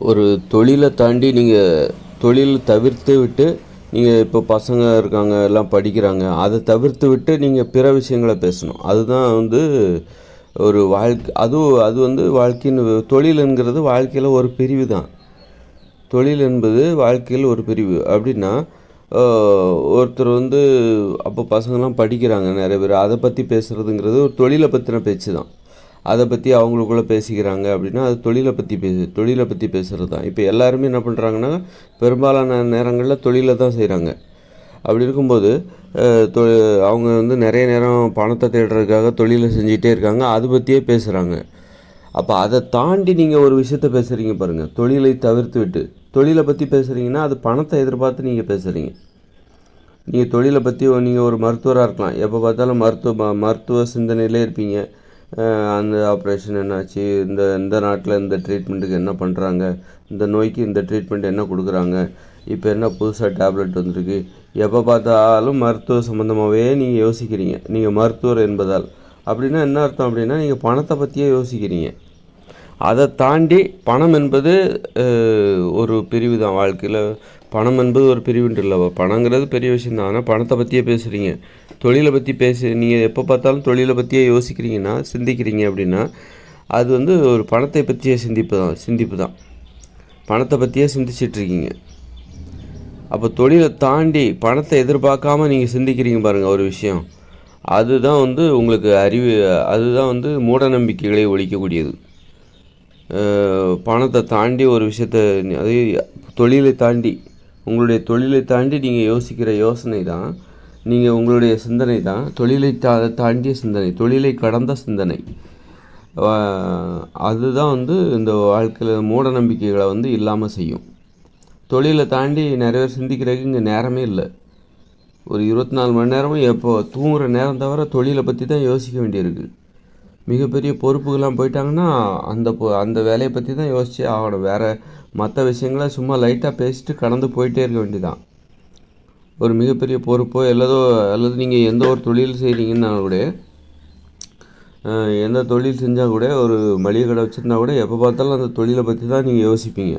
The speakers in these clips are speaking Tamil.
ஒரு தொழிலை தாண்டி நீங்கள் தொழில் தவிர்த்து விட்டு நீங்கள் இப்போ பசங்க இருக்காங்க எல்லாம் படிக்கிறாங்க, அதை தவிர்த்து விட்டு நீங்கள் பிற விஷயங்களை பேசணும். அதுதான் வந்து ஒரு வாழ்க்கை. அது வந்து வாழ்க்கையின் தொழிலுங்கிறது வாழ்க்கையில் ஒரு பிரிவு தான். தொழில் என்பது வாழ்க்கையில் ஒரு பிரிவு. அப்படின்னா ஒருத்தர் வந்து அப்போ பசங்கள்லாம் படிக்கிறாங்க நிறைய பேர், அதை பற்றி பேசுகிறதுங்கிறது ஒரு தொழிலை பற்றின பேச்சு தான். அதை பற்றி அவங்களுக்குள்ளே பேசிக்கிறாங்க அப்படின்னா அது தொழிலை பற்றி பேசுகிறது தான். இப்போ எல்லாருமே என்ன பண்ணுறாங்கன்னா பெரும்பாலான நேரங்களில் தொழிலை தான் செய்கிறாங்க. அப்படி இருக்கும்போது தொ அவங்க வந்து நிறைய நேரம் பணத்தை தேடுறதுக்காக தொழிலை செஞ்சிகிட்டே இருக்காங்க, அது பற்றியே பேசுகிறாங்க. அப்போ அதை தாண்டி நீங்கள் ஒரு விஷயத்த பேசுகிறீங்க பாருங்கள், தொழிலை தவிர்த்து விட்டு தொழிலை பற்றி பேசுகிறீங்கன்னா அது பணத்தை எதிர்பார்த்து நீங்கள் பேசுகிறீங்க. நீங்கள் தொழிலை பற்றி நீங்கள் ஒரு மருத்துவராக இருக்கலாம், எப்போ பார்த்தாலும் மருத்துவ சிந்தனையிலே இருப்பீங்க. அந்த ஆப்ரேஷன் என்னாச்சு, இந்த நாட்டில் இந்த ட்ரீட்மெண்ட்டுக்கு என்ன பண்ணுறாங்க, இந்த நோய்க்கு இந்த ட்ரீட்மெண்ட் என்ன கொடுக்குறாங்க, இப்போ என்ன புதுசாக டேப்லெட் வந்துருக்கு, எப்போ பார்த்தாலும் மருத்துவ சம்மந்தமாகவே நீங்கள் யோசிக்கிறீங்க, நீங்கள் மருத்துவர் என்பதால். அப்படின்னா என்ன அர்த்தம் அப்படின்னா நீங்கள் பணத்தை பற்றியே யோசிக்கிறீங்க. அதை தாண்டி பணம் என்பது ஒரு பிரிவு தான் வாழ்க்கையில். பணம் என்பது ஒரு பிரிவுன்ட்டு இல்லை, பணங்கிறது பெரிய விஷயந்தான். ஆனால் பணத்தை பற்றியே பேசுகிறீங்க, தொழிலை பற்றி நீங்கள் எப்போ பார்த்தாலும் தொழிலை பற்றியே யோசிக்கிறீங்கன்னா சிந்திக்கிறீங்க அப்படின்னா அது வந்து ஒரு பணத்தை பற்றிய சிந்திப்பு தான். பணத்தை பற்றியே சிந்திச்சிட்ருக்கீங்க. அப்போ தொழிலை தாண்டி பணத்தை எதிர்பார்க்காம நீங்கள் சிந்திக்கிறீங்க பாருங்கள் ஒரு விஷயம், அதுதான் வந்து உங்களுக்கு அதுதான் வந்து மூட நம்பிக்கைகளை ஒழிக்கக்கூடியது. பணத்தை தாண்டி ஒரு விஷயத்தை, அதே தொழிலை தாண்டி, உங்களுடைய தொழிலை தாண்டி நீங்கள் யோசிக்கிற யோசனை தான், நீங்கள் உங்களுடைய சிந்தனை தான் தொழிலை தாண்டிய சிந்தனை, தொழிலை கடந்த சிந்தனை. அதுதான் வந்து இந்த வாழ்க்கையில் மூட நம்பிக்கைகளை வந்து இல்லாமல் செய்யும். தொழிலை தாண்டி நிறைய பேர் சிந்திக்கிறதுக்கு இங்கே நேரமே இல்லை. ஒரு 24 மணி நேரமும் எப்போ தூங்குகிற நேரம் தவிர தொழிலை பற்றி தான் யோசிக்க வேண்டியிருக்கு. மிகப்பெரிய பொறுப்புகள்லாம் போயிட்டாங்கன்னா அந்த வேலையை பற்றி தான் யோசிச்சே ஆகணும். வேறு மற்ற விஷயங்கள சும்மா லைட்டாக பேசிட்டு கடந்து போயிட்டே இருக்க வேண்டியதான். ஒரு மிகப்பெரிய பொறுப்போ அல்லது நீங்கள் எந்த ஒரு தொழில் செய்கிறீங்கன்னா கூட, எந்த தொழில் செஞ்சால் கூட, ஒரு மளிகை கடை வச்சுருந்தா கூட எப்போ பார்த்தாலும் அந்த தொழிலை பற்றி தான் நீங்கள் யோசிப்பீங்க.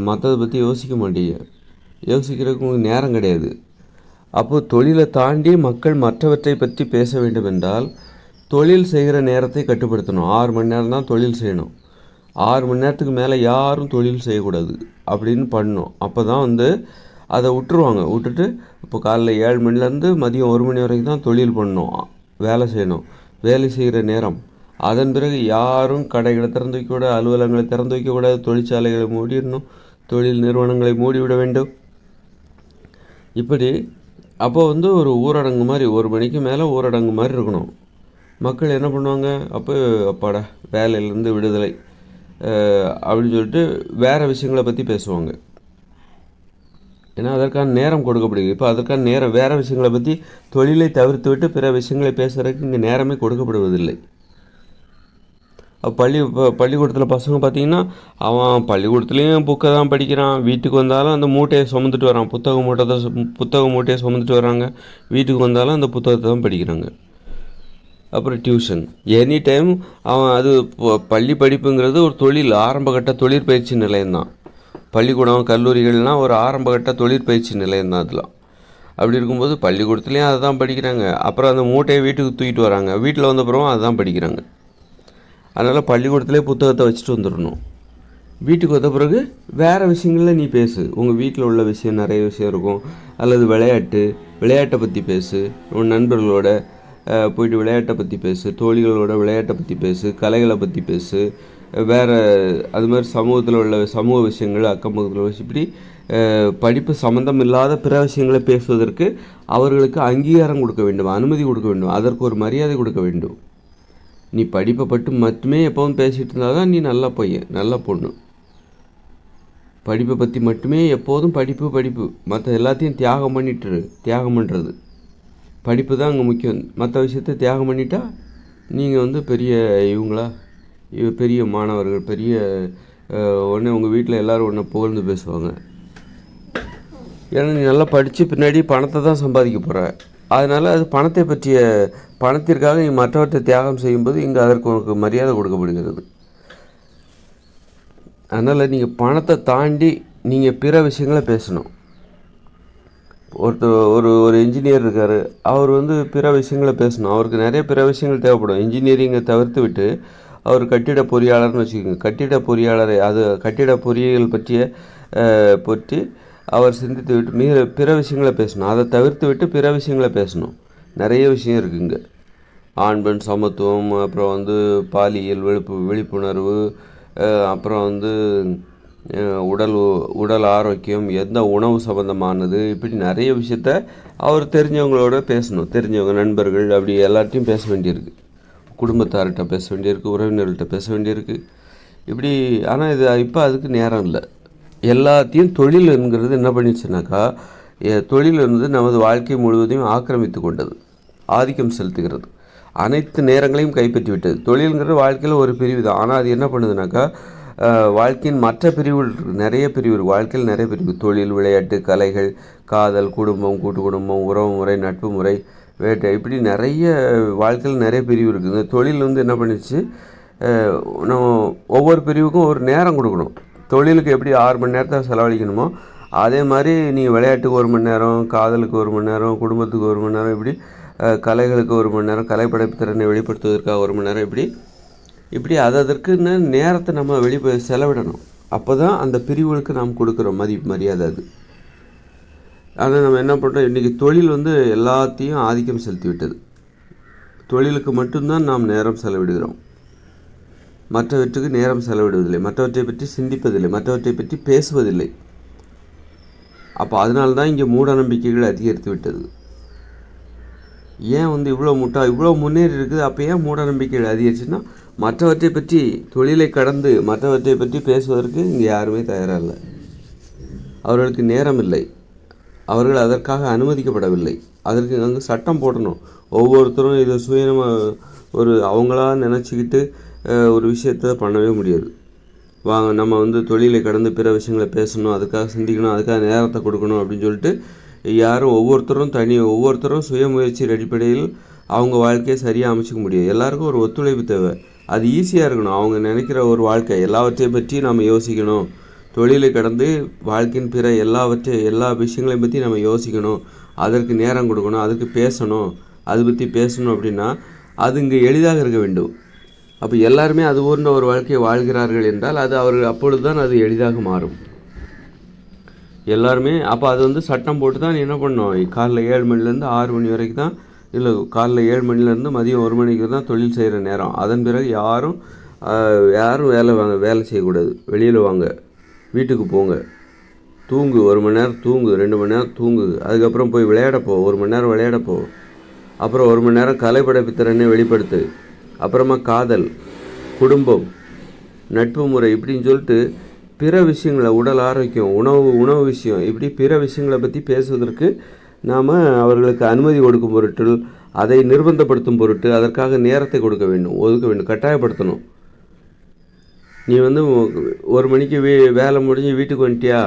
மற்றதை பற்றி யோசிக்க மாட்டீங்க. யோசிக்கிறதுக்கு உங்களுக்கு நேரம் கிடையாது. அப்போது தொழிலை தாண்டி மக்கள் மற்றவற்றை பற்றி பேச வேண்டும் என்றால் தொழில் செய்கிற நேரத்தை கட்டுப்படுத்தணும். 6 மணி நேரம் தான் தொழில் செய்யணும். 6 மணி நேரத்துக்கு மேலே யாரும் தொழில் செய்யக்கூடாது அப்படின்னு பண்ணணும். அப்போ தான் வந்து அதை விட்டுட்டு இப்போ காலைல 7 மணிலேருந்து மதியம் 1 மணி வரைக்கும் தான் தொழில் பண்ணணும், வேலை செய்யணும். வேலை செய்கிற நேரம். அதன் பிறகு யாரும் கடைகளை திறந்து வைக்கக்கூடாது, அலுவலகங்களை திறந்து வைக்கக்கூடாது, தொழிற்சாலைகளை மூடிடணும், தொழில் நிறுவனங்களை மூடிவிட வேண்டும். இப்படி அப்போ வந்து ஒரு ஊரடங்கு மாதிரி, 1 மணிக்கு மேலே ஊரடங்கு மாதிரி இருக்கணும். மக்கள் என்ன பண்ணுவாங்க, அப்போ அப்பாடா வேலையிலேருந்து விடுதலை அப்படின்னு சொல்லிட்டு வேறு விஷயங்களை பற்றி பேசுவாங்க. ஏன்னா அதற்கான நேரம் கொடுக்கப்படுது. இப்போ அதற்கான நேரம் வேறு விஷயங்களை பற்றி, தொழிலை தவிர்த்து விட்டு பிற விஷயங்களை பேசுகிறதுக்கு இங்கே நேரமே கொடுக்கப்படுவதில்லை. பள்ளிக்கூடத்தில் பசங்க பார்த்திங்கன்னா, அவன் பள்ளிக்கூடத்துலேயும் புக்கை தான் படிக்கிறான், வீட்டுக்கு வந்தாலும் அந்த மூட்டையை சுமந்துட்டு வரான், புத்தக மூட்டையை சுமந்துட்டு வராங்க, வீட்டுக்கு வந்தாலும் அந்த புத்தகத்தை தான் படிக்கிறாங்க. அப்புறம் டியூஷன், எனி டைம் அவன் அது பள்ளி படிப்புங்கிறது ஒரு தொழில், ஆரம்பகட்ட தொழிற்பயிற்சி நிலையம்தான். பள்ளிக்கூடம் கல்லூரிகள்லாம் ஒரு ஆரம்பகட்ட தொழிற்பயிற்சி நிலையம்தான் அதெல்லாம். அப்படி இருக்கும்போது பள்ளிக்கூடத்துலேயும் அதை தான் படிக்கிறாங்க. அப்புறம் அந்த மூட்டையை வீட்டுக்கு தூக்கிட்டு வராங்க, வீட்டில் வந்த பிறகும் அதை தான் படிக்கிறாங்க. அதனால் பள்ளிக்கூடத்துலேயே புத்தகத்தை வச்சுட்டு வந்துடணும். வீட்டுக்கு வந்த பிறகு வேறு விஷயங்களில் நீ பேசு. உங்கள் வீட்டில் உள்ள விஷயம் நிறைய விஷயம் இருக்கும், அல்லது விளையாட்டை பற்றி பேசு, உன் நண்பர்களோட போயிட்டு விளையாட்டை பற்றி பேசு, தோழிகளோட விளையாட்டை பற்றி பேசு, கலைகளை பற்றி பேசு, வேறு அது மாதிரி சமூகத்தில் உள்ள சமூக விஷயங்கள், அக்கம் பக்கத்தில் வச்சு, இப்படி படிப்பு சம்மந்தம் இல்லாத பிற விஷயங்களை பேசுவதற்கு அவர்களுக்கு அங்கீகாரம் கொடுக்க வேண்டும், அனுமதி கொடுக்க வேண்டும், அதற்கு ஒரு மரியாதை கொடுக்க வேண்டும். நீ படிப்பை பற்றி மட்டுமே எப்போவும் பேசிகிட்டு இருந்தால் தான் நீ நல்ல பையன், நல்ல பொண்ணு. படிப்பை பற்றி மட்டுமே எப்போதும் படிப்பு, மற்ற எல்லாத்தையும் தியாகம் பண்ணுறது. படிப்பு தான் அங்கே முக்கியம். மற்ற விஷயத்தை தியாகம் பண்ணிட்டா நீங்கள் வந்து பெரிய மாணவர்கள், உடனே உங்கள் வீட்டில் எல்லோரும் ஒன்று புகழ்ந்து பேசுவாங்க. ஏன்னா நீ நல்லா படித்து பின்னாடி பணத்தை தான் சம்பாதிக்க போகிற. அதனால் அது பணத்திற்காக நீ மற்றவற்றை தியாகம் செய்யும்போது இங்கே அதற்கு உனக்கு மரியாதை கொடுக்கப்படுகிறது. அதனால் நீங்கள் பணத்தை தாண்டி நீங்கள் பிற விஷயங்களை பேசணும். ஒரு இன்ஜினியர் இருக்கார், அவர் வந்து பிற விஷயங்களை பேசணும். அவருக்கு நிறைய பிற விஷயங்கள் தேவைப்படும். இன்ஜினியரிங்கை தவிர்த்து விட்டு அவர் கட்டிட பொறியாளர்னு வச்சுக்கோங்க. கட்டிட பொறியாளரை கட்டிட பொறியியல் பற்றி அவர் சிந்தித்து விட்டு பிற விஷயங்களை பேசணும். அதை தவிர்த்து விட்டு பிற விஷயங்களை பேசணும். நிறைய விஷயம் இருக்குங்க. ஆண் பெண் சமத்துவம், அப்புறம் வந்து பாலியல் விழிப்புணர்வு, அப்புறம் வந்து உடல் ஆரோக்கியம், எந்த உணவு சம்மந்தமானது, இப்படி நிறைய விஷயத்த அவர் தெரிஞ்சவங்களோட பேசணும். தெரிஞ்சவங்க, நண்பர்கள், அப்படி எல்லாத்தையும் பேச வேண்டியிருக்கு. குடும்பத்தார்கிட்ட பேச வேண்டியிருக்கு, உறவினர்கள்ட்ட பேச வேண்டியிருக்கு. இப்படி ஆனால் இப்போ அதுக்கு நேரம் இல்லை. எல்லாத்தையும் தொழில்ங்கிறது என்ன பண்ணிடுச்சுனாக்கா, தொழில் வந்து நமது வாழ்க்கை முழுவதையும் ஆக்கிரமித்து கொண்டது, ஆதிக்கம் செலுத்துகிறது, அனைத்து நேரங்களையும் கைப்பற்றி விட்டது. தொழில்ங்கிறது வாழ்க்கையில் ஒரு பிரிவு தான். ஆனால் அது என்ன பண்ணுதுனாக்கா, வாழ்க்கையின் மற்ற பிரிவுகள் இருக்குது, நிறைய பிரிவு இருக்குது. வாழ்க்கையில் நிறைய பிரிவு, தொழில், விளையாட்டு, கலைகள், காதல், குடும்பம், கூட்டு குடும்பம், உறவு முறை, நட்பு முறை, வேட்டை, இப்படி நிறைய வாழ்க்கையில் நிறைய பிரிவு இருக்குது. இந்த தொழில் வந்து என்ன பண்ணிச்சு, நம்ம ஒவ்வொரு பிரிவுக்கும் ஒரு நேரம் கொடுக்கணும். தொழிலுக்கு எப்படி 6 மணி நேரத்தை செலவழிக்கணுமோ அதே மாதிரி நீங்கள் விளையாட்டுக்கு 1 மணி நேரம், காதலுக்கு 1 மணி நேரம், குடும்பத்துக்கு 1 மணி நேரம், இப்படி கலைகளுக்கு 1 மணி நேரம், கலைப்படைப்பு திறனை வெளிப்படுத்துவதற்காக 1 மணி நேரம், இப்படி அதற்குன்னு நேரத்தை நம்ம செலவிடணும். அப்போ தான் அந்த பிரிவுகளுக்கு நாம் கொடுக்குற மரியாதை அது. ஆனால் நம்ம என்ன பண்ணுறோம், இன்றைக்கி தொழில் வந்து எல்லாத்தையும் ஆதிக்கம் செலுத்தி விட்டது. தொழிலுக்கு மட்டும்தான் நாம் நேரம் செலவிடுகிறோம், மற்றவற்றுக்கு நேரம் செலவிடுவதில்லை, மற்றவற்றை பற்றி சிந்திப்பதில்லை, மற்றவற்றை பற்றி பேசுவதில்லை. அப்போ அதனால தான் இங்கே மூட நம்பிக்கைகள் அதிகரித்து விட்டது. ஏன் வந்து இவ்வளோ முன்னேறி இருக்குது, அப்போ ஏன் மூட நம்பிக்கைகள் அதிகரிச்சுன்னா, மற்றவற்றை பற்றி, தொழிலை கடந்து மற்றவற்றை பற்றி பேசுவதற்கு இங்கே யாருமே தயாராக இல்லை. அவர்களுக்கு நேரம் இல்லை, அவர்கள் அதற்காக அனுமதிக்கப்படவில்லை. அதற்கு அங்கே சட்டம் போடணும். ஒவ்வொருத்தரும் இதை ஒரு அவங்களா நினச்சிக்கிட்டு ஒரு விஷயத்தை பண்ணவே முடியாது. நம்ம வந்து தொழிலை கடந்து பிற விஷயங்களை பேசணும், அதுக்காக சிந்திக்கணும், அதுக்காக நேரத்தை கொடுக்கணும் அப்படின்னு சொல்லிட்டு யாரும் ஒவ்வொருத்தரும் சுயமுயற்சியின் அடிப்படையில் அவங்க வாழ்க்கையை சரியாக அமைச்சிக்க முடியாது. எல்லாருக்கும் ஒரு ஒத்துழைப்பு தேவை. அது ஈஸியாக இருக்கணும். அவங்க நினைக்கிற ஒரு வாழ்க்கை, எல்லாவற்றையும் பற்றி நம்ம யோசிக்கணும். தொழிலை கடந்து வாழ்க்கையின் பிற எல்லா விஷயங்களையும் பற்றி நம்ம யோசிக்கணும், அதற்கு நேரம் கொடுக்கணும், அதுக்கு பேசணும், அதை பற்றி பேசணும். அப்படின்னா அது இங்கே எளிதாக இருக்க வேண்டும். அப்போ எல்லாருமே அது போன்ற ஒரு வாழ்க்கையை வாழ்கிறார்கள் என்றால் அப்பொழுது தான் அது எளிதாக மாறும். எல்லாருமே அப்போ அது வந்து சட்டம் போட்டு தான் என்ன பண்ணோம், காலைல 7 மணிலேருந்து 6 மணி வரைக்கும் தான், இல்லை காலைல 7 மணிலேருந்து மதியம் 1 மணிக்கு தான் தொழில் செய்கிற நேரம். அதன் பிறகு யாரும் வேலை செய்யக்கூடாது. வெளியில் வாங்க, வீட்டுக்கு போங்க, தூங்கு, 1 மணி நேரம் தூங்கு, 2 மணி நேரம் தூங்கு, அதுக்கப்புறம் போய் விளையாடப்போ, 1 மணி நேரம் விளையாடப்போ, அப்புறம் 1 மணி நேரம் கலைப்படைப்பு திறனை வெளிப்படுத்து, அப்புறமா காதல், குடும்பம், நட்பு முறை, இப்படின்னு சொல்லிட்டு பிற விஷயங்களை, உடல் ஆரோக்கியம், உணவு விஷயம், இப்படி பிற விஷயங்களை பற்றி பேசுவதற்கு நாம் அவர்களுக்கு அனுமதி கொடுக்கும் பொருட்டு, அதை நிர்பந்தப்படுத்தும் பொருட்டு அதற்காக நேரத்தை ஒதுக்க வேண்டும், கட்டாயப்படுத்தணும். நீ வந்து 1 மணிக்கு வேலை முடிஞ்சு வீட்டுக்கு வந்துட்டியா,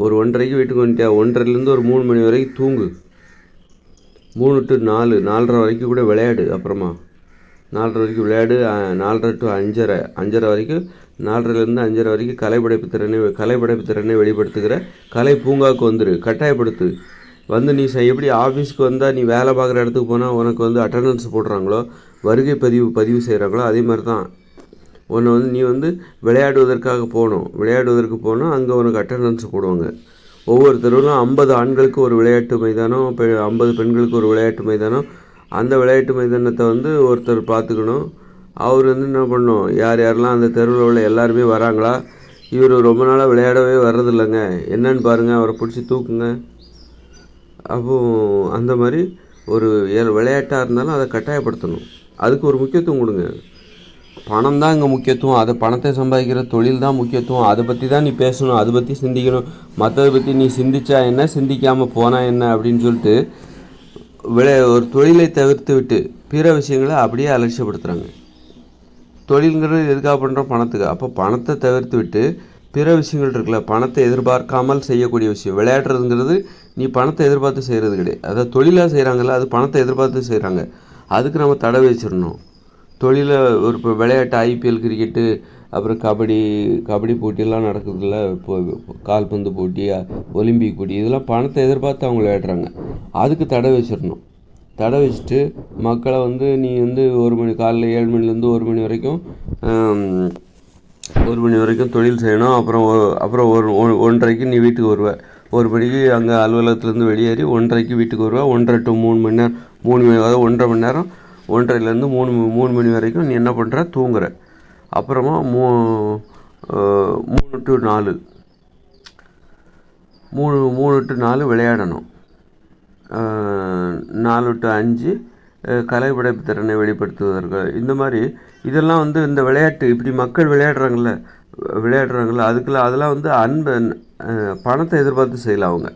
ஒரு 1:30க்கு வீட்டுக்கு வந்துட்டியா, 1:30லேருந்து ஒரு 3 மணி வரைக்கும் தூங்கு, 3 to 4, 4:30 வரைக்கும் கூட விளையாடு, அப்புறமா 4:30 வரைக்கும் விளையாடு, 4:30 to 5:30 வரைக்கும், 4:30லேருந்து 5:30 வரைக்கும் கலைப்படைப்பு திறனை வெளிப்படுத்துகிற கலை பூங்காவுக்கு கட்டாயப்படுத்து. நீ எப்படி ஆஃபீஸ்க்கு வந்தால் நீ வேலை பார்க்குற இடத்துக்கு போனால் உனக்கு வந்து அட்டண்டன்ஸ் போடுறாங்களோ, வருகை பதிவு செய்கிறாங்களோ, அதே மாதிரி தான் நீ விளையாடுவதற்கு போனால் அங்கே உனக்கு அட்டண்டன்ஸ் போடுவாங்க. ஒவ்வொரு தெருவிலும் 50 ஆண்களுக்கு ஒரு விளையாட்டு மைதானம், 50 பெண்களுக்கு ஒரு விளையாட்டு மைதானம். அந்த விளையாட்டு மைதானத்தை ஒருத்தர் பார்த்துக்கணும். அவர் என்ன பண்ணணும், யாரெல்லாம் அந்த தெருவில் உள்ள எல்லாருமே வராங்களா, இவர் ரொம்ப நாளாக விளையாடவே வர்றதில்லைங்க, என்னன்னு பாருங்கள், அவரை பிடிச்சி தூக்குங்க. அப்போது அந்த மாதிரி ஒரு விளையாட்டாக இருந்தாலும் அதை கட்டாயப்படுத்தணும். அதுக்கு ஒரு முக்கியத்துவம் கொடுங்க. பணம் தான் இங்கே முக்கியத்துவம், அதை பணத்தை சம்பாதிக்கிற தொழில் தான் முக்கியத்துவம், அதை பற்றி தான் நீ பேசணும், அதை பற்றி சிந்திக்கணும். மற்றதை பற்றி நீ சிந்திச்சா என்ன, சிந்திக்காமல் போனால் என்ன அப்படின்னு சொல்லிட்டு ஒரு தொழிலை தவிர்த்து விட்டு பிற விஷயங்களை அப்படியே அலட்சியப்படுத்துகிறாங்க. தொழில்ங்கிறது எதுக்காக பண்ணுறோம், பணத்துக்கு. அப்போ பணத்தை தவிர்த்து விட்டு பிற விஷயங்கள் இருக்குல்ல, பணத்தை எதிர்பார்க்காமல் செய்யக்கூடிய விஷயம். விளையாடுறதுங்கிறது நீ பணத்தை எதிர்பார்த்து செய்கிறது கிடையாது. அதாவது தொழிலாக செய்கிறாங்கல்ல, அது பணத்தை எதிர்பார்த்து செய்கிறாங்க. அதுக்கு நம்ம தடை வச்சிடணும். தொழிலை இப்போ விளையாட்டு, IPL, கிரிக்கெட்டு, அப்புறம் கபடி போட்டியெல்லாம் நடக்குதுல்ல, இப்போ கால்பந்து போட்டி, ஒலிம்பிக் போட்டி, இதெல்லாம் பணத்தை எதிர்பார்த்து அவங்க விளையாடுறாங்க. அதுக்கு தடை வச்சிடணும். தடை வச்சுட்டு மக்களை நீ 1 மணி காலையில் 7 மணிலேருந்து 1 மணி வரைக்கும் 1 மணி வரைக்கும் தொழில் செய்யணும். அப்புறம் 1:30க்கு நீ வீட்டுக்கு வருவ. 1 மணிக்கு அங்கே அலுவலகத்துலேருந்து வெளியேறி 1:30க்கு வீட்டுக்கு வருவா. 1:30 to 3 மணி நேரம், 3 மணி, அதாவது 1.5 மணி நேரம், 1:30லேருந்து 3 மணி வரைக்கும் நீ என்ன பண்ணுற, தூங்குற. அப்புறமா 3 to 4 விளையாடணும். 4 to 5 கலைப்படைப்பு திறனை வெளிப்படுத்துவதற்கு. இந்த மாதிரி இதெல்லாம் இந்த விளையாட்டு இப்படி மக்கள் விளையாடுறாங்கல்ல, அதெல்லாம் பணத்தை எதிர்பார்த்து செய்யலை. அவங்க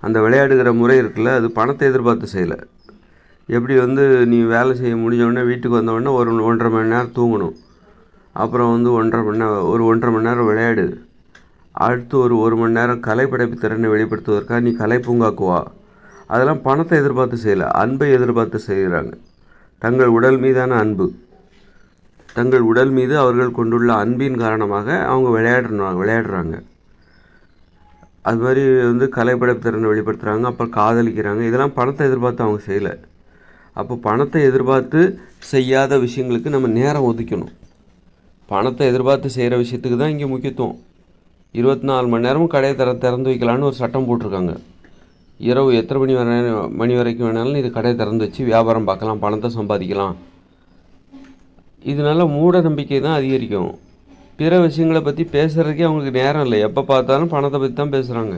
அந்த விளையாடுகிற முறை இருக்குல்ல, அது பணத்தை எதிர்பார்த்து செய்யலை. எப்படி நீ வேலை செய்ய முடிஞ்சவுடனே வீட்டுக்கு வந்தவுடனே 1.5 மணி நேரம் தூங்கணும். அப்புறம் 1.5 மணி நேரம் விளையாடு. அடுத்து 1 மணி நேரம் கலைப்படைப்பு திறனை வெளிப்படுத்துவதற்காக நீ கலை பூங்காக்குவா. அதெல்லாம் பணத்தை எதிர்பார்த்து செய்யலை, அன்பை எதிர்பார்த்து செய்கிறாங்க. தங்கள் உடல் மீதான அன்பு, தங்கள் உடல் மீது அவர்கள் கொண்டுள்ள அன்பின் காரணமாக அவங்க விளையாடுறாங்க. அது மாதிரி கலைப்படைப்பு திறனை வெளிப்படுத்துகிறாங்க, அப்புறம் காதலிக்கிறாங்க. இதெல்லாம் பணத்தை எதிர்பார்த்து அவங்க செய்யலை. அப்போ பணத்தை எதிர்பார்த்து செய்யாத விஷயங்களுக்கு நம்ம நேரம் ஒதுக்கணும். பணத்தை எதிர்பார்த்து செய்கிற விஷயத்துக்கு தான் இங்கே முக்கியத்துவம். 24 மணி நேரமும் கடையை திறந்து வைக்கலான்னு ஒரு சட்டம் போட்டிருக்காங்க. இரவு எத்தனை மணி வரைக்கும் வேணாலும் இது கடையை திறந்து வச்சு வியாபாரம் பார்க்கலாம், பணத்தை சம்பாதிக்கலாம். இதனால மூட நம்பிக்கை தான் அதிகரிக்கும். பிற விஷயங்களை பற்றி பேசுகிறதுக்கே அவங்களுக்கு நேரம் இல்லை. எப்போ பார்த்தாலும் பணத்தை பற்றி தான் பேசுகிறாங்க.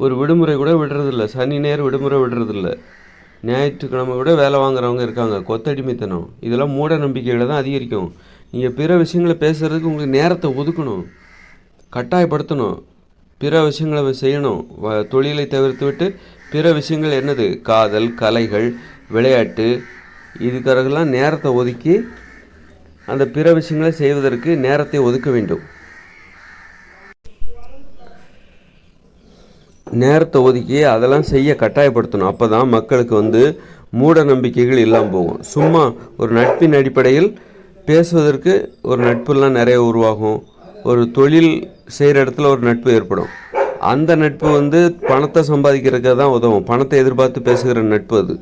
ஒரு விடுமுறை கூட விடுறதில்ல, சனி நேரம் விடுமுறை விடுறதில்ல. ஞாயிற்றுக்கிழமை கூட வேலை வாங்குறவங்க இருக்காங்க. கொத்தடிமைத்தனம், இதெல்லாம் மூட நம்பிக்கைகளை தான் அதிகரிக்கும். நீங்கள் பிற விஷயங்களை பேசுகிறதுக்கு உங்களுக்கு நேரத்தை ஒதுக்கணும், கட்டாயப்படுத்தணும். பிற விஷயங்களை செய்யணும். தொழிலை தவிர்த்து விட்டு பிற விஷயங்கள் என்னது, காதல், கலைகள், விளையாட்டு, இதுக்கெல்லாம் நேரத்தை ஒதுக்கி அந்த பிற விஷயங்களை செய்வதற்கு நேரத்தை ஒதுக்க வேண்டும். நேரத்தை ஒதுக்கி அதெல்லாம் செய்ய கட்டாயப்படுத்தணும். அப்போ தான் மக்களுக்கு மூட நம்பிக்கைகள் இல்லாமல் போகும். சும்மா ஒரு நட்பின் அடிப்படையில் பேசுவதற்கு ஒரு நட்புலாம் நிறைய உருவாகும். ஒரு தொழில் செய்கிற இடத்துல ஒரு நட்பு ஏற்படும். அந்த நட்பு பணத்தை சம்பாதிக்கிறதுக்காக தான் உதவும். பணத்தை எதிர்பார்த்து பேசுகிற நட்பு அது.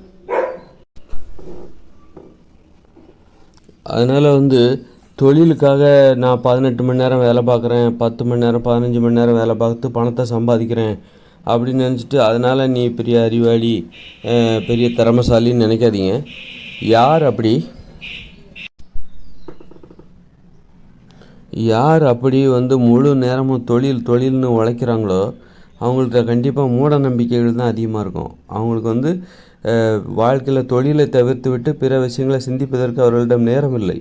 அதனால் தொழிலுக்காக நான் 18 மணி நேரம் வேலை பார்க்குறேன், 10 மணி நேரம் 15 மணி நேரம் வேலை பார்த்து பணத்தை சம்பாதிக்கிறேன் அப்படின்னு நினச்சிட்டு அதனால் நீ பெரிய அறிவாளி, பெரிய திறமைசாலின்னு நினைக்காதீங்க. யார் அப்படி முழு நேரமும் தொழில்னு உழைக்கிறாங்களோ அவங்கள்ட்ட கண்டிப்பாக மூட நம்பிக்கைகள் தான் அதிகமாக இருக்கும். அவங்களுக்கு வாழ்க்கையில் தொழிலை தவிர்த்து விட்டு பிற விஷயங்களை சிந்திப்பதற்கு அவர்களிடம் நேரம் இல்லை,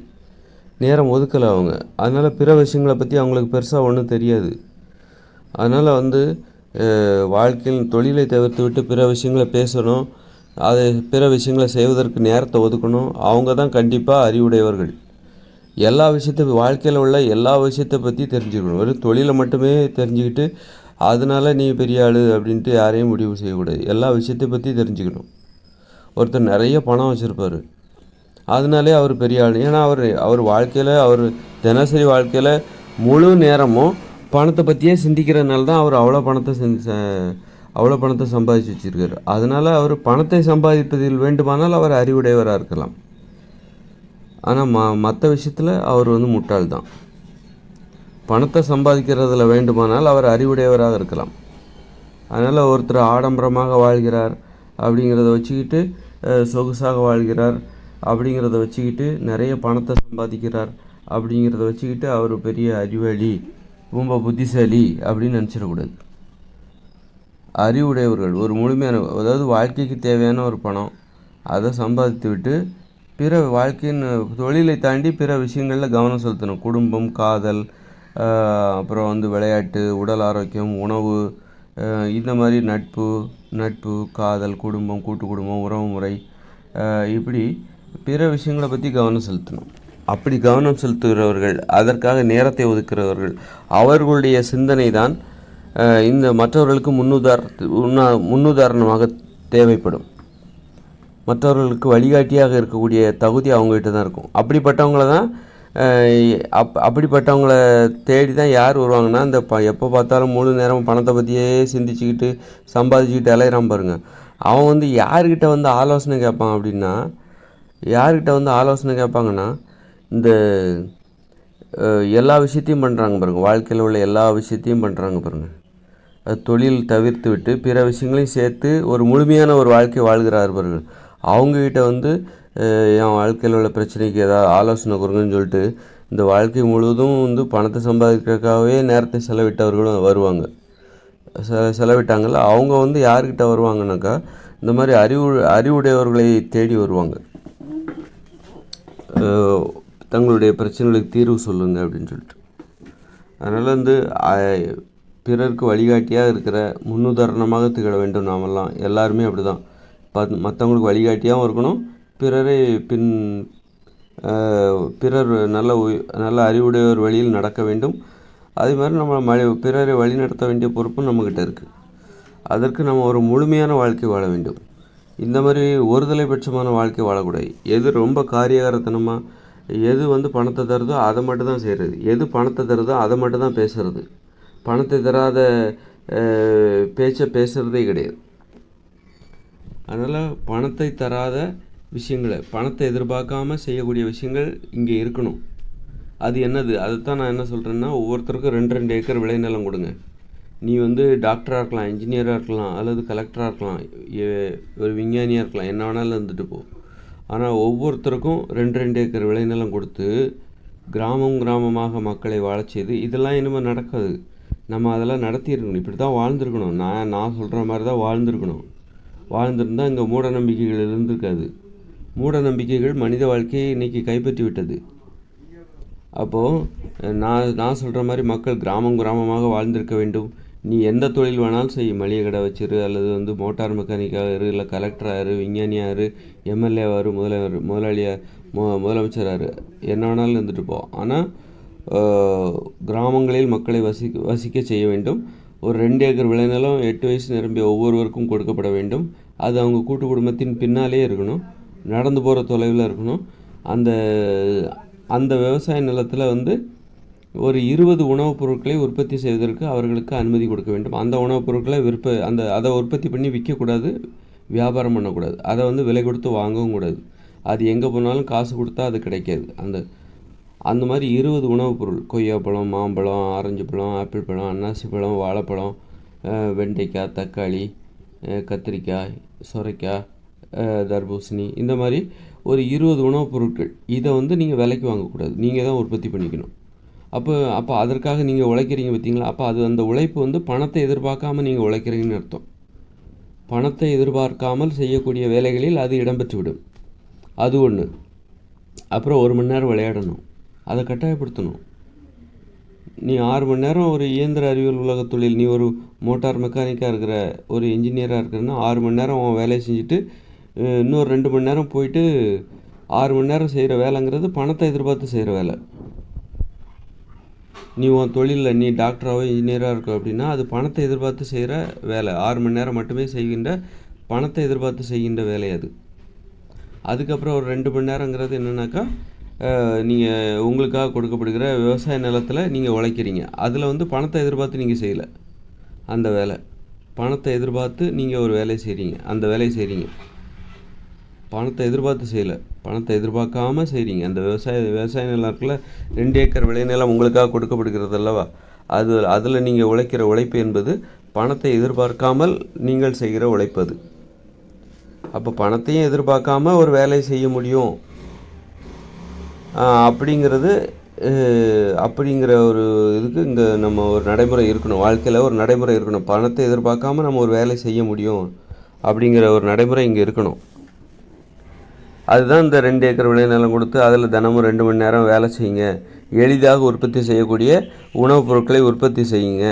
நேரம் ஒதுக்கலை அவங்க. அதனால் பிற விஷயங்களை பற்றி அவங்களுக்கு பெருசாக ஒன்றும் தெரியாது. அதனால் வாழ்க்கையில் தொழிலை தவிர்த்து விட்டு பிற விஷயங்களை பேசணும், அது பிற விஷயங்களை செய்வதற்கு நேரத்தை ஒதுக்கணும். அவங்க தான் கண்டிப்பாக அறிவுடையவர்கள். எல்லா வாழ்க்கையில் உள்ள எல்லா விஷயத்தை பற்றி தெரிஞ்சுக்கணும். வெறும் தொழிலை மட்டுமே தெரிஞ்சுக்கிட்டு அதனால் நீ பெரிய ஆள் அப்படின்ட்டு யாரையும் முடிவு செய்யக்கூடாது. எல்லா விஷயத்தை பற்றி தெரிஞ்சுக்கணும். ஒருத்தர் நிறைய பணம் வச்சுருப்பார், அதனாலே அவர் பெரிய ஆள். ஏன்னா அவர் வாழ்க்கையில், அவர் தினசரி வாழ்க்கையில் முழு நேரமும் பணத்தை பற்றியே சிந்திக்கிறதுனால தான் அவர் அவ்வளோ பணத்தை சம்பாதிச்சு வச்சுருக்காரு. அதனால் அவர் பணத்தை சம்பாதிப்பதில் வேண்டுமானால் அவர் அறிவுடையவராக இருக்கலாம். ஆனால் மற்ற விஷயத்தில் அவர் முட்டாள் தான். பணத்தை சம்பாதிக்கிறதுல வேண்டுமானால் அவர் அறிவுடையவராக இருக்கலாம். அதனால் ஒருத்தர் ஆடம்பரமாக வாழ்கிறார் அப்படிங்கிறத வச்சுக்கிட்டு, சொகுசாக வாழ்கிறார் அப்படிங்கிறத வச்சுக்கிட்டு, நிறைய பணத்தை சம்பாதிக்கிறார் அப்படிங்கிறத வச்சுக்கிட்டு அவர் பெரிய அறிவாளி, ரொம்ப புத்திசாலி அப்படின்னு நினச்சிடக்கூடாது. அறிவுடையவர்கள் ஒரு முழுமையான, அதாவது வாழ்க்கைக்கு தேவையான ஒரு பணம், அதை சம்பாதித்து விட்டு பிற வாழ்க்கையின் தொழிலை தாண்டி பிற விஷயங்களில் கவனம் செலுத்தணும். குடும்பம், காதல், அப்புறம் விளையாட்டு, உடல் ஆரோக்கியம், உணவு, இந்த மாதிரி நட்பு, காதல், குடும்பம், கூட்டு குடும்பம், உறவு முறை, இப்படி பிற விஷயங்களை பற்றி கவனம் செலுத்தணும். அப்படி கவனம் செலுத்துகிறவர்கள், அதற்காக நேரத்தை ஒதுக்குகிறவர்கள், அவர்களுடைய சிந்தனை தான் இந்த மற்றவர்களுக்கு முன்னுதாரணமாக தேவைப்படும். மற்றவர்களுக்கு வழிகாட்டியாக இருக்கக்கூடிய தகுதி அவங்ககிட்ட தான் இருக்கும். அப்படிப்பட்டவங்கள தான் அப்படிப்பட்டவங்கள தேடி தான் யார் வருவாங்கன்னா, இந்த எப்போ பார்த்தாலும் முழு நேரமும் பணத்தை பற்றியே சிந்திச்சுக்கிட்டு சம்பாதிச்சுக்கிட்டு அலையிறான் பாருங்க. அவன் வந்து யார்கிட்ட வந்து ஆலோசனை கேட்பான் அப்படின்னா, யார்கிட்ட வந்து ஆலோசனை கேட்பாங்கன்னா, இந்த எல்லா விஷயத்தையும் பண்ணுறாங்க பாருங்கள், வாழ்க்கையில் உள்ள எல்லா விஷயத்தையும் பண்ணுறாங்க பாருங்கள். அது தொழில் தவிர்த்து விட்டு பிற விஷயங்களையும் சேர்த்து ஒரு முழுமையான ஒரு வாழ்க்கை வாழ்கிறார்கள். அவங்கக்கிட்ட வந்து என் வாழ்க்கையில் உள்ள பிரச்சனைக்கு ஏதாவது ஆலோசனை கொடுங்கன்னு சொல்லிட்டு இந்த வாழ்க்கை முழுவதும் வந்து பணத்தை சம்பாதிக்கிறதுக்காகவே நேரத்தை செலவிட்டவர்களும் வருவாங்க. செலவிட்டாங்கள்ல அவங்க வந்து யார்கிட்ட வருவாங்கனாக்கா, இந்த மாதிரி அறிவுடையவர்களை தேடி வருவாங்க. தங்களுடைய பிரச்சனைகளுக்கு தீர்வு சொல்லுங்கள் அப்படின்னு சொல்லிட்டு. அதனால் வந்து பிறருக்கு வழிகாட்டியாக இருக்கிற முன்னுதாரணமாக திகழ வேண்டும். நாமெல்லாம் எல்லாருமே அப்படி தான். மற்றவங்களுக்கு வழிகாட்டியாகவும் இருக்கணும், பிறர் நல்ல அறிவுடையவர் வழியில் நடக்க வேண்டும். அதே மாதிரி நம்ம பிறரை வழி நடத்த வேண்டிய பொறுப்பும் நம்மக்கிட்ட இருக்குது. அதற்கு நம்ம ஒரு முழுமையான வாழ்க்கை வாழ வேண்டும். இந்த மாதிரி ஒருதலை பட்சமான வாழ்க்கை வாழக்கூடாது. எது ரொம்ப காரியகாரத்தனமாக, எது வந்து பணத்தை தருதோ அதை மட்டும் தான் செய்கிறது, எது பணத்தை தருதோ அதை மட்டும் தான் பேசுகிறது. பணத்தை தராத பேச்சை பேசுகிறதே கிடையாது. அதனால் பணத்தை தராத விஷயங்களை, பணத்தை எதிர்பார்க்காமல் செய்யக்கூடிய விஷயங்கள் இங்கே இருக்கணும். அது என்னது? அதுதான் நான் என்ன சொல்கிறேன்னா, ஒவ்வொருத்தருக்கும் 2 ஏக்கர் விளைநிலம் கொடுங்க. நீ வந்து டாக்டராக இருக்கலாம், இன்ஜினியராக இருக்கலாம், அல்லது கலெக்டராக இருக்கலாம், ஒரு விஞ்ஞானியாக இருக்கலாம், என்ன வேணாலும் இருந்துட்டு போ. ஆனால் ஒவ்வொருத்தருக்கும் 2 ஏக்கர் விளைநிலம் கொடுத்து கிராமமாக மக்களை வாழச் செய்து, இதெல்லாம் இனிமேல் நடக்காது. நம்ம அதெல்லாம் நடத்தியிருக்கணும். இப்படி தான் வாழ்ந்துருக்கணும். நான் சொல்கிற மாதிரி தான் வாழ்ந்துருக்கணும். வாழ்ந்துருந்தால் இங்கே மூட நம்பிக்கைகள் இருந்திருக்காது. மூட நம்பிக்கைகள் மனித வாழ்க்கையை இன்றைக்கி கைப்பற்றி விட்டது. அப்போது நான் சொல்கிற மாதிரி மக்கள் கிராமமாக வாழ்ந்திருக்க வேண்டும். நீ எந்த தொழில் வேணாலும் செய், மளிகை கடை வச்சிரு, அல்லது வந்து மோட்டார் மெக்கானிக்காக இரு, இல்லை கலெக்டராக இரு, விஞ்ஞானியாக இரு, எம்எல்ஏவாரு, முதலமைச்சராக என்ன வேணாலும் இருந்துட்டு போ. ஆனால் கிராமங்களில் மக்களை வசிக்க செய்ய வேண்டும். ஒரு 2 ஏக்கர் விளைநிலம் 8 வயசு நிரம்பிய ஒவ்வொருவருக்கும் கொடுக்கப்பட வேண்டும். அது அவங்க கூட்டு குடும்பத்தின் பின்னாலே இருக்கணும், நடந்து போகிற தொலைவில் இருக்கணும். அந்த விவசாய நிலத்தில் வந்து ஒரு 20 உணவுப் பொருட்களை உற்பத்தி செய்வதற்கு அவர்களுக்கு அனுமதி கொடுக்க வேண்டும். அந்த உணவுப் பொருட்களை அதை உற்பத்தி பண்ணி விற்கக்கூடாது, வியாபாரம் பண்ணக்கூடாது. அதை வந்து விலை கொடுத்து வாங்கவும் கூடாது. அது எங்கே போனாலும் காசு கொடுத்தா அது கிடைக்காது. அந்த மாதிரி 20 உணவுப் பொருள், கொய்யாப்பழம், மாம்பழம், ஆரஞ்சு பழம், ஆப்பிள் பழம், அன்னாசி பழம், வாழைப்பழம், வெண்டைக்காய், தக்காளி, கத்திரிக்காய், சுரைக்காய், தர்பூசணி, இந்த மாதிரி ஒரு 20 உணவுப் பொருட்கள். இதை வந்து நீங்கள் விலைக்கு வாங்கக்கூடாது, நீங்கள் தான் உற்பத்தி பண்ணிக்கணும். அப்போ அதற்காக நீங்கள் உழைக்கிறீங்க பார்த்தீங்களா? அப்போ அந்த உழைப்பு வந்து பணத்தை எதிர்பார்க்காமல் நீங்கள் உழைக்கிறீங்கன்னு அர்த்தம். பணத்தை எதிர்பார்க்காமல் செய்யக்கூடிய வேலைகளில் அது இடம்பெற்றுவிடும். அது ஒன்று. அப்புறம் 1 மணி நேரம் விளையாடணும், அதை கட்டாயப்படுத்தணும். நீ 6 மணி நேரம் ஒரு இயந்திர அறிவியல் உலக தொழில், நீ ஒரு மோட்டார் மெக்கானிக்காக இருக்கிற, ஒரு இன்ஜினியராக இருக்கிறன்னா 6 மணி நேரம் அவன் வேலையை செஞ்சுட்டு இன்னொரு 2 மணி நேரம் போயிட்டு 6 மணி நேரம் செய்கிற வேலைங்கிறது பணத்தை எதிர்பார்த்து செய்கிற வேலை. நீ உன் தொழிலில் நீ டாக்டராகவோ இன்ஜினியராக இருக்க அப்படின்னா அது பணத்தை எதிர்பார்த்து செய்கிற வேலை. 6 மணி நேரம் மட்டுமே செய்கின்ற, பணத்தை எதிர்பார்த்து செய்கின்ற வேலை அது. அதுக்கப்புறம் ஒரு 2 மணி நேரங்கிறது என்னென்னாக்கா, நீங்கள் உங்களுக்காக கொடுக்கப்படுகிற விவசாய நிலத்தில் நீங்கள் உழைக்கிறீங்க. அதில் வந்து பணத்தை எதிர்பார்த்து நீங்கள் செய்யலை. அந்த வேலை பணத்தை எதிர்பார்த்து நீங்கள் ஒரு வேலையை செய்கிறீங்க, அந்த வேலையை செய்கிறீங்க. பணத்தை எதிர்பார்த்து செய்யலை, பணத்தை எதிர்பார்க்காமல் செய்கிறீங்க. அந்த விவசாய நிலம் இருக்குல்ல, 2 ஏக்கர் விளைநிலம் உங்களுக்காக கொடுக்கப்படுகிறது அல்லவா, அதில் நீங்கள் உழைக்கிற உழைப்பு என்பது பணத்தை எதிர்பார்க்காமல் நீங்கள் செய்கிற உழைப்பது. அப்போ பணத்தையும் எதிர்பார்க்காம ஒரு வேலையை செய்ய முடியும் அப்படிங்கிற ஒரு இதுக்கு இங்கே நம்ம ஒரு நடைமுறை இருக்கணும். வாழ்க்கையில் ஒரு நடைமுறை இருக்கணும். பணத்தை எதிர்பார்க்காம நம்ம ஒரு வேலை செய்ய முடியும் அப்படிங்கிற ஒரு நடைமுறை இங்கே இருக்கணும். அதுதான் இந்த 2 ஏக்கர் விளைநிலம் கொடுத்து அதில் தினமும் 2 மணி நேரம் வேலை செய்யுங்க. எளிதாக உற்பத்தி செய்யக்கூடிய உணவுப் பொருட்களை உற்பத்தி செய்யுங்க.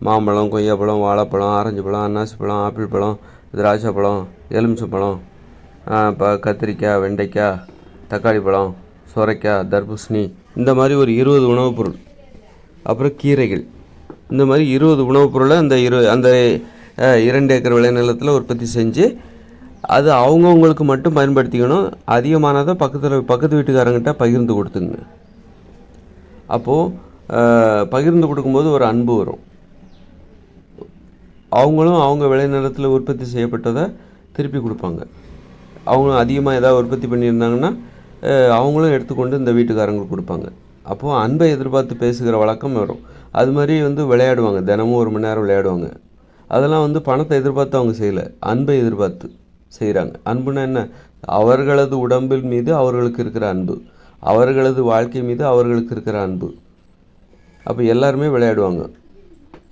மாம்பழம், கொய்யாப்பழம், வாழைப்பழம், ஆரஞ்சு பழம், அன்னாசி பழம், ஆப்பிள் பழம், திராட்சை பழம், எலுமிச்சை பழம், கத்திரிக்காய், வெண்டைக்காய், தக்காளி பழம், சுரைக்காய், தர்பூசணி, இந்த மாதிரி ஒரு 20 உணவுப் பொருள். அப்புறம் கீரைகள், இந்த மாதிரி 20 உணவுப் பொருளை அந்த 2 ஏக்கர் விளைநிலத்தில் உற்பத்தி செஞ்சு அது அவங்கவுங்களுக்கு மட்டும் பயன்படுத்திக்கணும். அதிகமானதை பக்கத்து வீட்டுக்காரங்கிட்ட பகிர்ந்து கொடுத்துங்க. அப்போது பகிர்ந்து கொடுக்கும்போது ஒரு அன்பு வரும். அவங்களும் அவங்க விளைநிலத்தில் உற்பத்தி செய்யப்பட்டதை திருப்பி கொடுப்பாங்க. அவங்களும் அதிகமாக ஏதாவது உற்பத்தி பண்ணியிருந்தாங்கன்னா அவங்களும் எடுத்துக்கொண்டு இந்த வீட்டுக்காரங்களுக்கு கொடுப்பாங்க. அப்போது அன்பை எதிர்பார்த்து பேசுகிற வழக்கம் வரும். அது மாதிரி விளையாடுவாங்க, தினமும் 1 மணி நேரம் விளையாடுவாங்க. அதெல்லாம் பணத்தை எதிர்பார்த்து அவங்க செய்யலை, அன்பை எதிர்பார்த்து செய்கிறாங்க. அன்புன்னா என்ன? அவர்களது உடம்பில் மீது அவர்களுக்கு இருக்கிற அன்பு, அவர்களது வாழ்க்கை மீது அவர்களுக்கு இருக்கிற அன்பு. அப்போ எல்லாருமே விளையாடுவாங்க.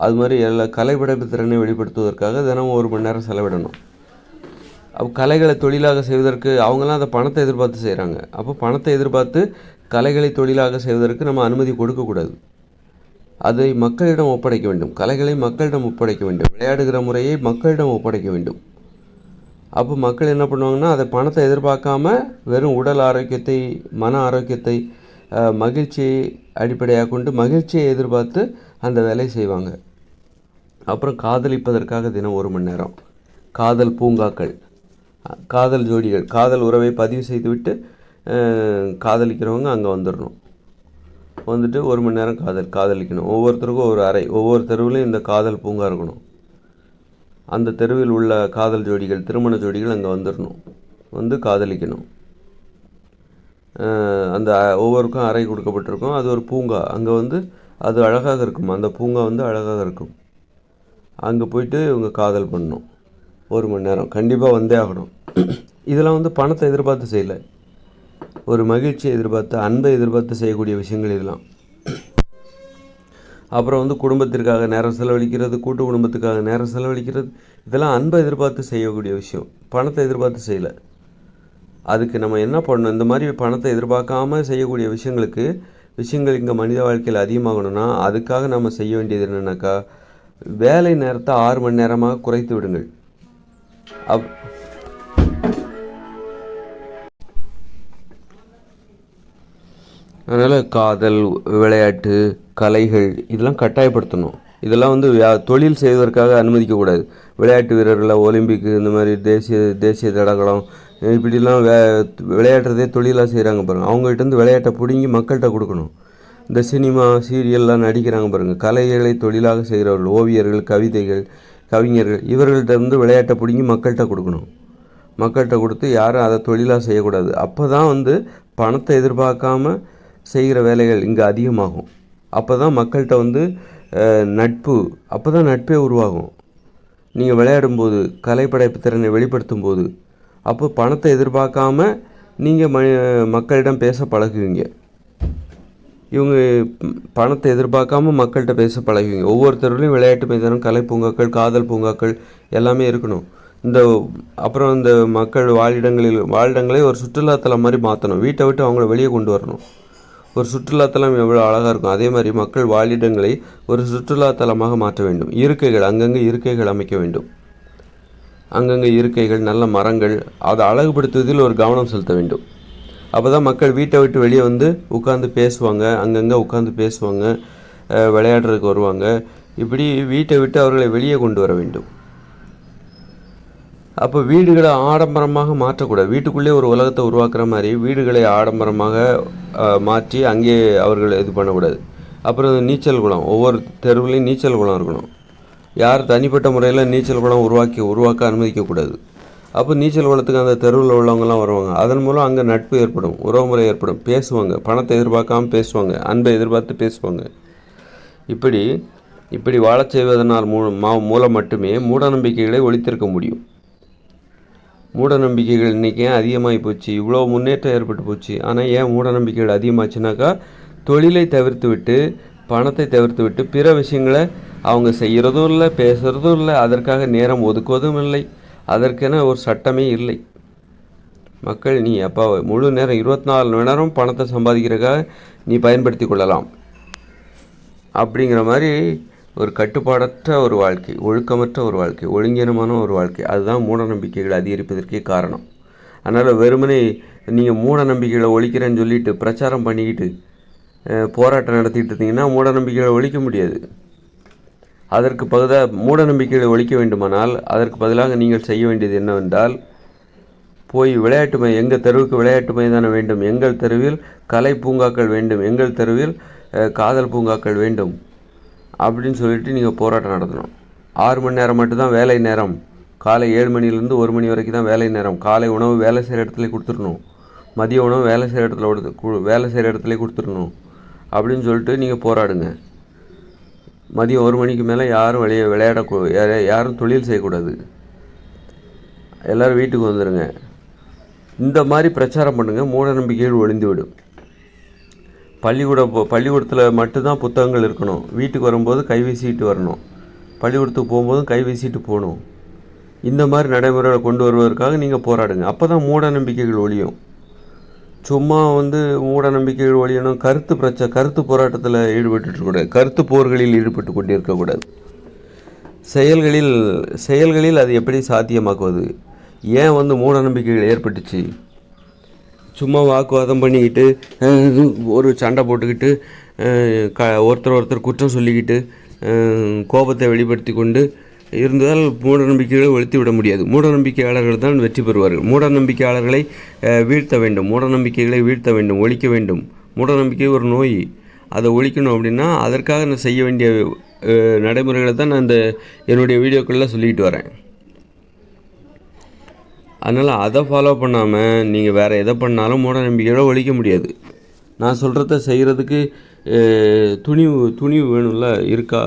அது மாதிரி கலைப்படைப்பு திறனை வெளிப்படுத்துவதற்காக தினமும் 1 மணி நேரம் செலவிடணும். அப்போ கலைகளை தொழிலாக செய்வதற்கு அவங்களாம் அதை பணத்தை எதிர்பார்த்து செய்கிறாங்க. அப்போ பணத்தை எதிர்பார்த்து கலைகளை தொழிலாக செய்வதற்கு நம்ம அனுமதி கொடுக்கக்கூடாது. அதை மக்களிடம் ஒப்படைக்க வேண்டும். கலைகளை மக்களிடம் ஒப்படைக்க வேண்டும். விளையாடுகிற முறையை மக்களிடம் ஒப்படைக்க வேண்டும். அப்போ மக்கள் என்ன பண்ணுவாங்கன்னா, அதை பணத்தை எதிர்பார்க்காம வெறும் உடல் ஆரோக்கியத்தை, மன ஆரோக்கியத்தை, மகிழ்ச்சியை அடிப்படையாக கொண்டு மகிழ்ச்சியை எதிர்பார்த்து அந்த வேலையை செய்வாங்க. அப்புறம் காதலிப்பதற்காக தினம் 1 மணி நேரம். காதல் பூங்காக்கள், காதல் ஜோடிகள், காதல் உறவை பதிவு செய்துவிட்டு காதலிக்கிறவங்க அங்கே வந்துடணும். வந்துட்டு 1 மணி நேரம் காதலிக்கணும். ஒவ்வொருத்தருக்கும் ஒரு அறை, ஒவ்வொரு தெருவிலையும் இந்த காதல் பூங்கா இருக்கணும். அந்த தெருவில் உள்ள காதல் ஜோடிகள், திருமண ஜோடிகள் அங்கே வந்துடணும், வந்து காதலிக்கணும். அந்த ஒவ்வொருக்கும் அறை கொடுக்கப்பட்டிருக்கும். அது ஒரு பூங்கா. அங்கே அது அழகாக இருக்கும். அந்த பூங்கா அழகாக இருக்கும். அங்கே போயிட்டு இவங்க காதல் பண்ணணும். 1 மணி நேரம் கண்டிப்பாக வந்தே ஆகணும். இதெல்லாம் பணத்தை எதிர்பார்த்து செய்யலை, ஒரு மகிழ்ச்சியை எதிர்பார்த்து, அன்பை எதிர்பார்த்து செய்யக்கூடிய விஷயங்கள் இதெல்லாம். அப்புறம் குடும்பத்திற்காக நேரம் செலவழிக்கிறது, கூட்டு குடும்பத்துக்காக நேரம் செலவழிக்கிறது, இதெல்லாம் அன்பை எதிர்பார்த்து செய்யக்கூடிய விஷயம், பணத்தை எதிர்பார்த்து செய்யலை. அதுக்கு நம்ம என்ன பண்ணணும்? இந்த மாதிரி பணத்தை எதிர்பார்க்காம செய்யக்கூடிய விஷயங்கள் இங்கே மனித வாழ்க்கையில் அதிகமாகணும்னா அதுக்காக நம்ம செய்ய வேண்டியது என்னென்னாக்கா, வேலை நேரத்தை 6 மணி நேரமாக குறைத்து விடுங்கள். அதனால் காதல், விளையாட்டு, கலைகள் இதெல்லாம் கட்டாயப்படுத்தணும். இதெல்லாம் தொழில் செய்வதற்காக அனுமதிக்கக்கூடாது. விளையாட்டு வீரர்களை ஒலிம்பிக்கு, இந்த மாதிரி தேசிய தடகளம், இப்படிலாம் விளையாடுறதே தொழிலாக செய்கிறாங்க பாருங்கள். அவங்ககிட்ட விளையாட்டை பிடுங்கி மக்கள்கிட்ட கொடுக்கணும். இந்த சினிமா, சீரியல்லாம் நடிக்கிறாங்க பாருங்கள், கலைகளை தொழிலாக செய்கிறவர்கள், ஓவியர்கள், கவிஞர்கள், இவர்கள்ட்ட விளையாட்டை பிடுங்கி மக்கள்கிட்ட கொடுக்கணும். மக்கள்கிட்ட கொடுத்து யாரும் அதை தொழிலாக செய்யக்கூடாது. அப்போ தான் பணத்தை எதிர்பார்க்காம செய்கிற வேலைகள் இங்கே அதிகமாகும். அப்போ தான் மக்கள்கிட்ட நட்பு, அப்போ தான் நட்பே உருவாகும். நீங்கள் விளையாடும்போது, கலைப்படைப்பு திறனை வெளிப்படுத்தும் போது, அப்போ பணத்தை எதிர்பார்க்காம நீங்கள் மக்களிடம் பேச பழகுவீங்க. இவங்க பணத்தை எதிர்பார்க்காம மக்கள்கிட்ட பேச பழகுவீங்க. ஒவ்வொருத்தருலையும் விளையாட்டு மைதானம், கலை பூங்காக்கள், காதல் பூங்காக்கள் எல்லாமே இருக்கணும். அப்புறம் இந்த மக்கள் வாழிடங்களை ஒரு சுற்றுலாத்தலம் மாதிரி மாற்றணும். வீட்டை விட்டு அவங்கள வெளியே கொண்டு வரணும். ஒரு சுற்றுலாத்தலம் எவ்வளோ அழகாக இருக்கும், அதே மாதிரி மக்கள் வாழிடங்களை ஒரு சுற்றுலாத்தலமாக மாற்ற வேண்டும். இருக்கைகள், அங்கங்கே இருக்கைகள் அமைக்க வேண்டும். அங்கங்கே இருக்கைகள், நல்ல மரங்கள், அதை அழகுபடுத்துவதில் ஒரு கவனம் செலுத்த வேண்டும். அப்போ தான் மக்கள் வீட்டை விட்டு வெளியே உட்காந்து பேசுவாங்க, அங்கங்கே உட்காந்து பேசுவாங்க, விளையாடுறதுக்கு வருவாங்க. இப்படி வீட்டை விட்டு அவர்களை வெளியே கொண்டு வர வேண்டும். அப்போ வீடுகளை ஆடம்பரமாக மாற்றக்கூடாது. வீட்டுக்குள்ளே ஒரு உலகத்தை உருவாக்குற மாதிரி வீடுகளை ஆடம்பரமாக மாற்றி அங்கே அவர்கள் இது பண்ணக்கூடாது. அப்புறம் நீச்சல் குளம், ஒவ்வொரு தெருவுலையும் நீச்சல் குளம் இருக்கணும். யார் தனிப்பட்ட முறையில் நீச்சல் குளம் உருவாக்க அனுமதிக்கக்கூடாது. அப்போ நீச்சல் குளத்துக்கு அந்த தெருவில் உள்ளவங்கலாம் வருவாங்க. அதன் மூலம் அங்கே நட்பு ஏற்படும், உறவுமுறை ஏற்படும், பேசுவாங்க, பணத்தை எதிர்பார்க்காமல் பேசுவாங்க, அன்பை எதிர்பார்த்து பேசுவாங்க. இப்படி வாழச் செய்வதனால் மூலம் மட்டுமே மூடநம்பிக்கைகளை ஒழித்திருக்க முடியும். மூடநம்பிக்கைகள் இன்றைக்கி ஏன் அதிகமாகி போச்சு? இவ்வளோ முன்னேற்றம் ஏற்பட்டு போச்சு. ஆனால் ஏன் மூடநம்பிக்கைகள் அதிகமாச்சுனாக்கா, தொழிலை தவிர்த்து விட்டு, பணத்தை தவிர்த்து விட்டு பிற விஷயங்களை அவங்க செய்கிறதும் இல்லை, பேசுகிறதும் இல்லை, அதற்காக நேரம் ஒதுக்குவதும் இல்லை, அதற்கென ஒரு சட்டமே இல்லை. மக்கள் நீ முழு நேரம் 24 மணி நேரம் பணத்தை சம்பாதிக்கிறதுக்காக நீ பயன்படுத்தி கொள்ளலாம் அப்படிங்கிற மாதிரி ஒரு கட்டுப்பாடற்ற ஒரு வாழ்க்கை, ஒழுக்கமற்ற ஒரு வாழ்க்கை, ஒழுங்கீனமான ஒரு வாழ்க்கை, அதுதான் மூடநம்பிக்கைகளை அதிகரிப்பதற்கே காரணம். அதனால் வெறுமனே நீங்கள் மூடநம்பிக்கைகளை ஒழிக்கிறேன்னு சொல்லிட்டு பிரச்சாரம் பண்ணிக்கிட்டு போராட்டம் நடத்திட்டு இருந்தீங்கன்னா மூடநம்பிக்கைகளை ஒழிக்க முடியாது. அதற்கு பதிலாக மூடநம்பிக்கைகளை ஒழிக்க வேண்டுமானால் அதற்கு பதிலாக நீங்கள் செய்ய வேண்டியது என்னவென்றால், போய் எங்கள் தெருவுக்கு விளையாட்டு மைதானம் வேண்டும், எங்கள் தெருவில் கலை பூங்காக்கள் வேண்டும், எங்கள் தெருவில் காதல் பூங்காக்கள் வேண்டும் அப்படின்னு சொல்லிட்டு நீங்கள் போராட்டம் நடத்தணும். 6 மணி நேரம் மட்டும்தான் வேலை நேரம், காலை 7 மணிலேருந்து 1 மணி வரைக்கும் தான் வேலை நேரம், காலை உணவு வேலை செய்கிற இடத்துல கொடுத்துடணும், மதிய உணவு வேலை செய்கிற இடத்துல கொடுத்துடணும் அப்படின்னு சொல்லிட்டு நீங்கள் போராடுங்க. மதியம் 1 மணிக்கு மேலே யாரும் யாரும் தொழில் செய்யக்கூடாது, எல்லோரும் வீட்டுக்கு வந்துடுங்க. இந்த மாதிரி பிரச்சாரம் பண்ணுங்கள், மூட நம்பிக்கைகள் ஒழிந்துவிடும். பள்ளிக்கூடத்தில் மட்டும்தான் புத்தகங்கள் இருக்கணும், வீட்டுக்கு வரும்போது கை வீசிட்டு வரணும், பள்ளிக்கூடத்துக்கு போகும்போதும் கை வீசிட்டு போகணும். இந்த மாதிரி நடைமுறைகளை கொண்டு வருவதற்காக நீங்கள் போராடுங்க. அப்போ தான் மூட நம்பிக்கைகள் ஒழியும். சும்மா மூட நம்பிக்கைகள் ஒழியணும், கருத்து போராட்டத்தில் ஈடுபட்டுருக்கக்கூடாது, கருத்து போர்களில் ஈடுபட்டு கொண்டு இருக்கக்கூடாது. செயல்களில் அது எப்படி சாத்தியமாக்குவது? ஏன் மூட நம்பிக்கைகள் ஏற்பட்டுச்சு? சும்மா வாக்குவாதம் பண்ணிக்கிட்டு ஒரு சண்டை போட்டுக்கிட்டு ஒருத்தர் குற்றம் சொல்லிக்கிட்டு கோபத்தை வெளிப்படுத்தி கொண்டு இருந்தால் மூட நம்பிக்கைகளை ஒழித்து விட முடியாது. மூட நம்பிக்கையாளர்கள் தான் வெற்றி பெறுவார்கள். மூட நம்பிக்கையாளர்களை வீழ்த்த வேண்டும், மூட நம்பிக்கைகளை வீழ்த்த வேண்டும், ஒழிக்க வேண்டும். மூட நம்பிக்கை ஒரு நோய், அதை ஒழிக்கணும் அப்படின்னா அதற்காக நான் செய்ய வேண்டிய நடைமுறைகளை தான் நான் என்னுடைய வீடியோக்களில் சொல்லிக்கிட்டு வரேன். அதனால் அதை ஃபாலோ பண்ணாமல் நீங்கள் வேறு எதை பண்ணாலும் மூட நம்பிக்கையோட ஒழிக்க முடியாது. நான் சொல்கிறத செய்கிறதுக்கு துணிவு வேணும்ல, இருக்கா?